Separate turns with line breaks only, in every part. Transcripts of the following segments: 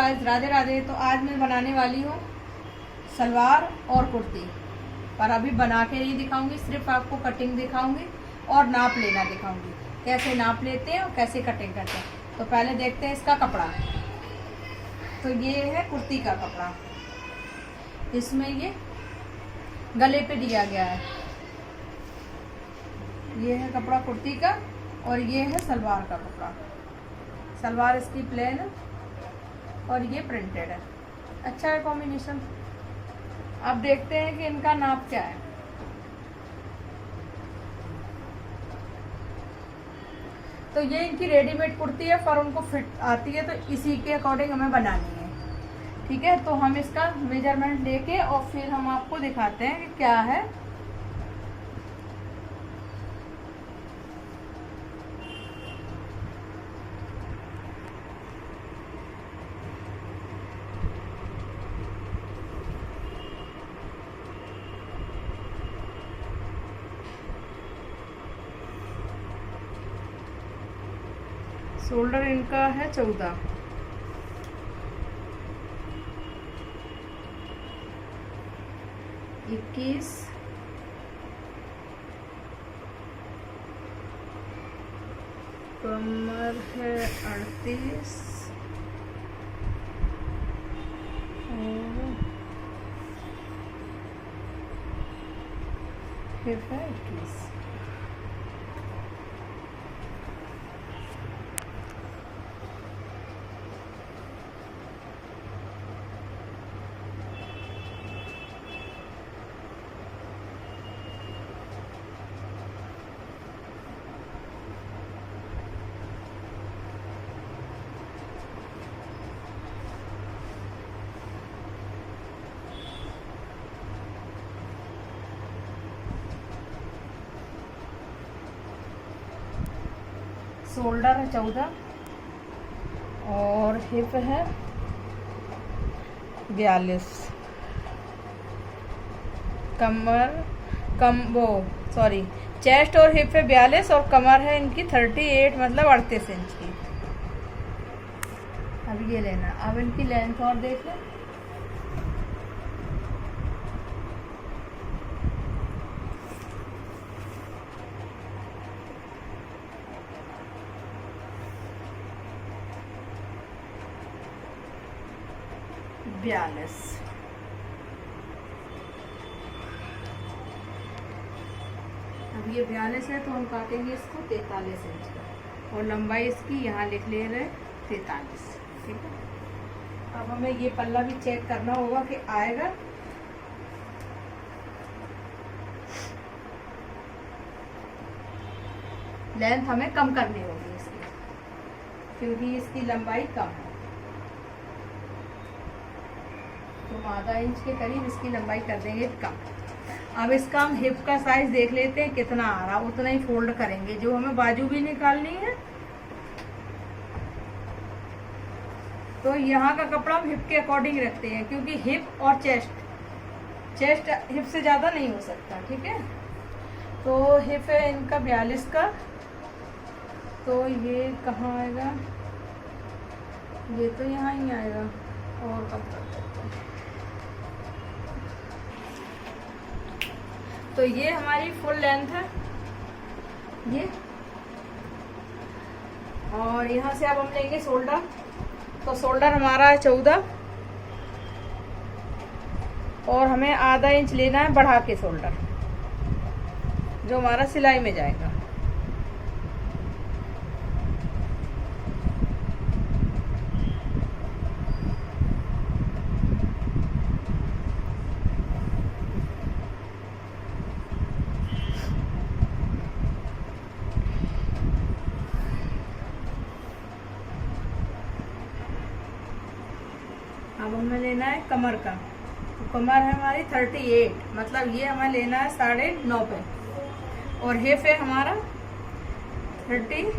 Guys, Radhe Radhe. तो आज मैं बनाने वाली हूँ सलवार और कुर्ती, पर अभी बना के नहीं दिखाऊंगी, सिर्फ आपको कटिंग दिखाऊंगी और नाप लेना दिखाऊंगी, कैसे नाप लेते हैं और कैसे कटिंग करते हैं। तो पहले देखते हैं इसका कपड़ा। तो ये है कुर्ती का कपड़ा, इसमें ये गले पे दिया गया है। ये है कपड़ा कुर्ती का और ये है सलवार का कपड़ा। सलवार इसकी प्लेन है और ये प्रिंटेड है। अच्छा है कॉम्बिनेशन। अब देखते हैं कि इनका नाप क्या है। तो ये इनकी रेडीमेड कुर्ती है, पर उनको फिट आती है, तो इसी के अकॉर्डिंग हमें बनानी है। ठीक है, तो हम इसका मेजरमेंट लेके और फिर हम आपको दिखाते हैं कि क्या है। शोल्डर इनका है 14, इक्कीस, कमर है 38 और हिप है 21। शोल्डर है 14 और हिप है 42, चेस्ट और हिप है 42 और कमर है इनकी 38, मतलब 38 इंच की। अब ये लेना, अब इनकी लेंथ और देख लें। बयालीस। अब ये 42 है, तो हम काटेंगे इसको 43 इंच का और लंबाई इसकी यहाँ लिख ले रहे 43। ठीक है, अब हमें ये पल्ला भी चेक करना होगा कि आएगा। लेंथ हमें कम करनी होगी इसकी, क्योंकि इसकी लंबाई कम है, तो आधा इंच के करीब इसकी लंबाई कर देंगे कम। अब इसका हम हिप का साइज देख लेते हैं कितना आ रहा, उतना ही फोल्ड करेंगे। जो हमें बाजू भी निकालनी है, तो यहाँ का कपड़ा हम हिप के अकॉर्डिंग रखते हैं, क्योंकि हिप और चेस्ट हिप से ज़्यादा नहीं हो सकता। ठीक है, तो हिप है इनका 42 का, तो ये कहाँ आएगा, ये तो यहाँ ही आएगा और कम कर देते हैं। तो ये हमारी फुल लेंथ है ये, और यहाँ से अब हम लेंगे शोल्डर। तो शोल्डर हमारा है 14 और हमें आधा इंच लेना है बढ़ा के शोल्डर, जो हमारा सिलाई में जाएगा। अब हमें लेना है कमर का। तो कमर है हमारी 38, मतलब ये हमें लेना है 9.5 पे, और हिप है हमारा 42,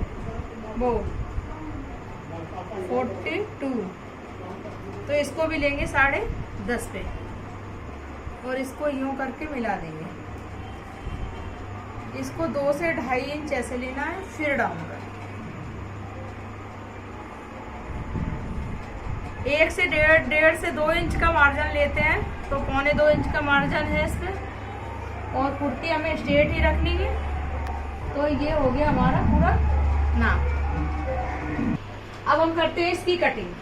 तो इसको भी लेंगे 10.5 पे और इसको यूं करके मिला देंगे। इसको 2 से 2.5 इंच ऐसे लेना है, फिर डाउन कर। 1 से डेढ़ से 2 इंच का मार्जिन लेते हैं, तो 1.25 इंच का मार्जिन है इसमें। और कुर्ती हमें स्ट्रेट ही रखनी है। तो ये हो गया हमारा पूरा नाप। अब हम करते हैं इसकी कटिंग।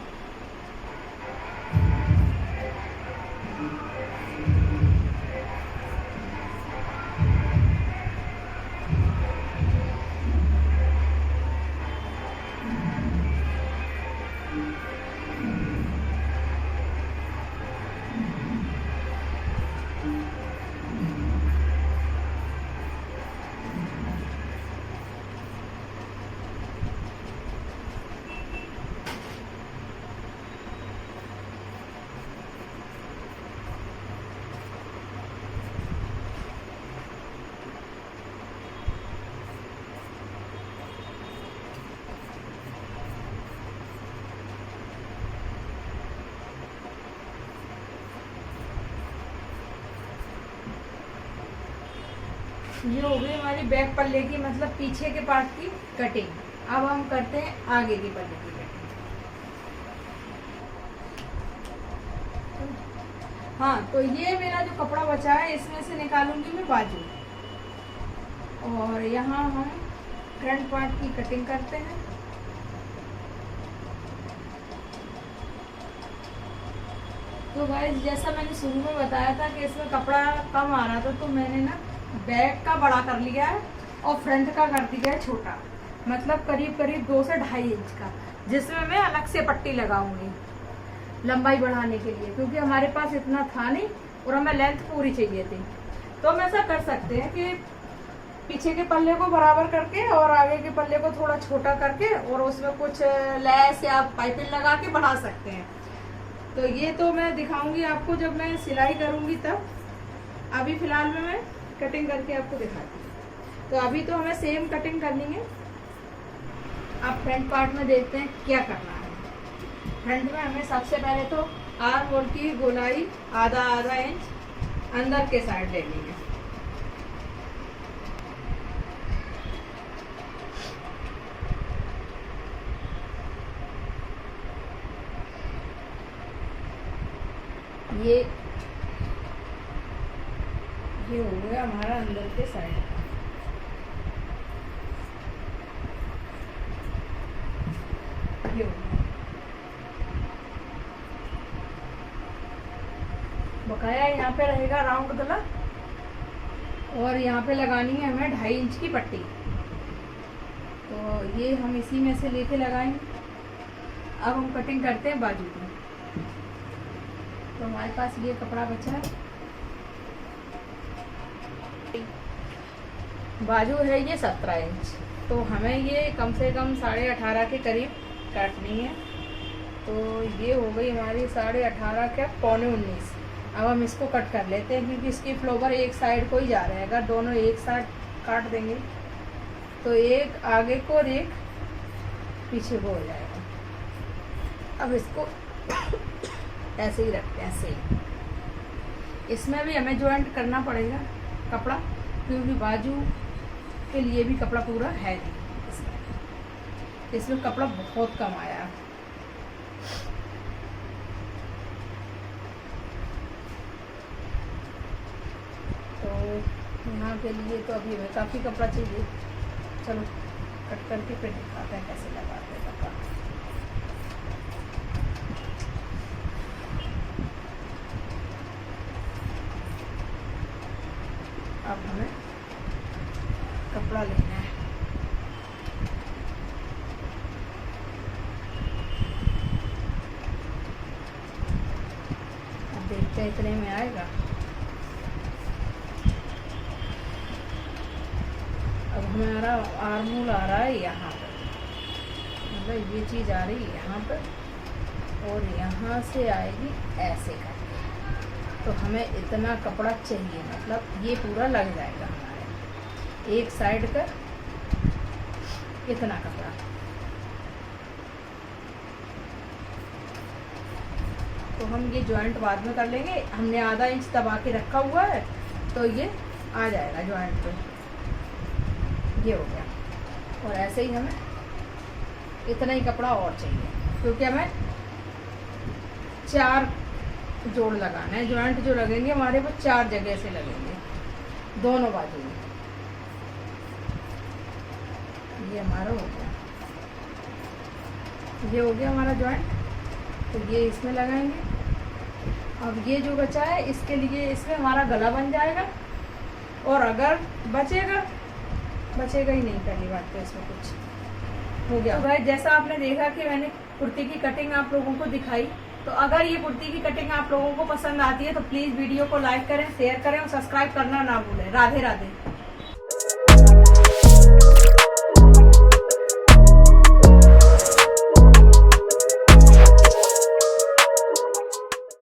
ये हो गई हमारी बैक पल्ले की, मतलब पीछे के पार्ट की कटिंग। अब हम करते हैं आगे की पल्ले की कटिंग। हाँ, तो ये मेरा जो कपड़ा बचा है इसमें से निकालूंगी मैं बाजू, और यहाँ हम फ्रंट पार्ट की कटिंग करते हैं। तो गाइस, जैसा मैंने शुरू में बताया था कि इसमें कपड़ा कम आ रहा था, तो मैंने ना बैक का बड़ा कर लिया है और फ्रंट का कर दिया है छोटा, मतलब करीब करीब 2 से 2.5 इंच का, जिसमें मैं अलग से पट्टी लगाऊंगी लंबाई बढ़ाने के लिए, क्योंकि हमारे पास इतना था नहीं और हमें लेंथ पूरी चाहिए थी। तो हम ऐसा कर सकते हैं कि पीछे के पल्ले को बराबर करके और आगे के पल्ले को थोड़ा छोटा करके और उसमें कुछ लैस या पाइपिंग लगा के बढ़ा सकते हैं। तो ये तो मैं दिखाऊंगी आपको जब मैं सिलाई करूंगी तब। अभी फिलहाल में मैं कटिंग करके आपको दिखाती हूँ। तो अभी तो हमें सेम कटिंग करनी है। अब फ्रंट पार्ट में देखते हैं क्या करना है। फ्रंट में हमें सबसे पहले तो आर्म होल की गोलाई आधा इंच अंदर के साइड लेनी है। ये हो गया हमारा अंदर के साइड। ये हो गया। बकाया यहाँ पे रहेगा राउंड गला, और यहाँ पे लगानी है हमें 2.5 इंच की पट्टी। तो ये हम इसी में से लेके लगाएंगे। अब हम कटिंग करते हैं बाजू की। तो हमारे पास ये कपड़ा बचा है, बाजू है ये 17 इंच, तो हमें ये कम से कम 18.5 के करीब काटनी है। तो ये हो गई हमारी 18.5 क्या 19.25। अब हम इसको कट कर लेते हैं, क्योंकि इसकी फ्लोवर एक साइड को ही जा रहे हैं। अगर दोनों एक साइड काट देंगे तो एक आगे को और एक पीछे को हो जाएगा। अब इसको ऐसे ही रखते हैं, ऐसे ही। इसमें भी हमें जॉइंट करना पड़ेगा कपड़ा, क्योंकि बाजू के लिए भी कपड़ा पूरा है नहीं। इसमें कपड़ा बहुत कम आया। तो यहाँ के लिए तो अभी हमें काफ़ी कपड़ा चाहिए। चलो कट करके फिर दिखाते हैं कैसे लगाते हैं कपड़ा। अब हमें कपड़ा लेना है। अब देखते हैं इतने में आएगा। अब हमारा आर्मूल आ रहा है यहाँ पर, मतलब ये चीज़ आ रही है यहाँ पर, और यहाँ से आएगी ऐसे करके। तो हमें इतना कपड़ा चाहिए, मतलब ये पूरा लग जाएगा हमारे एक साइड का इतना कपड़ा। तो हम ये जॉइंट बाद में कर लेंगे। हमने आधा इंच दबा के रखा हुआ है, तो ये आ जाएगा जॉइंट पे। ये हो गया। और ऐसे ही हमें इतना ही कपड़ा और चाहिए, क्योंकि हमें 4 जोड़ लगाना है। जॉइंट जो लगेंगे हमारे वो 4 जगह से लगेंगे दोनों बाजू में। ये हमारा हो गया, ये हो गया हमारा जॉइंट। तो ये इसमें लगाएंगे। अब ये जो बचा है इसके लिए इसमें हमारा गला बन जाएगा। और अगर बचेगा ही नहीं, पहली बात तो इसमें कुछ हो गया। तो भाई जैसा आपने देखा कि मैंने कुर्ती की कटिंग आप लोगों को दिखाई, तो अगर ये कुर्ती की कटिंग आप लोगों को पसंद आती है तो प्लीज़ वीडियो को लाइक करें, शेयर करें और सब्सक्राइब करना ना भूलें। राधे राधे।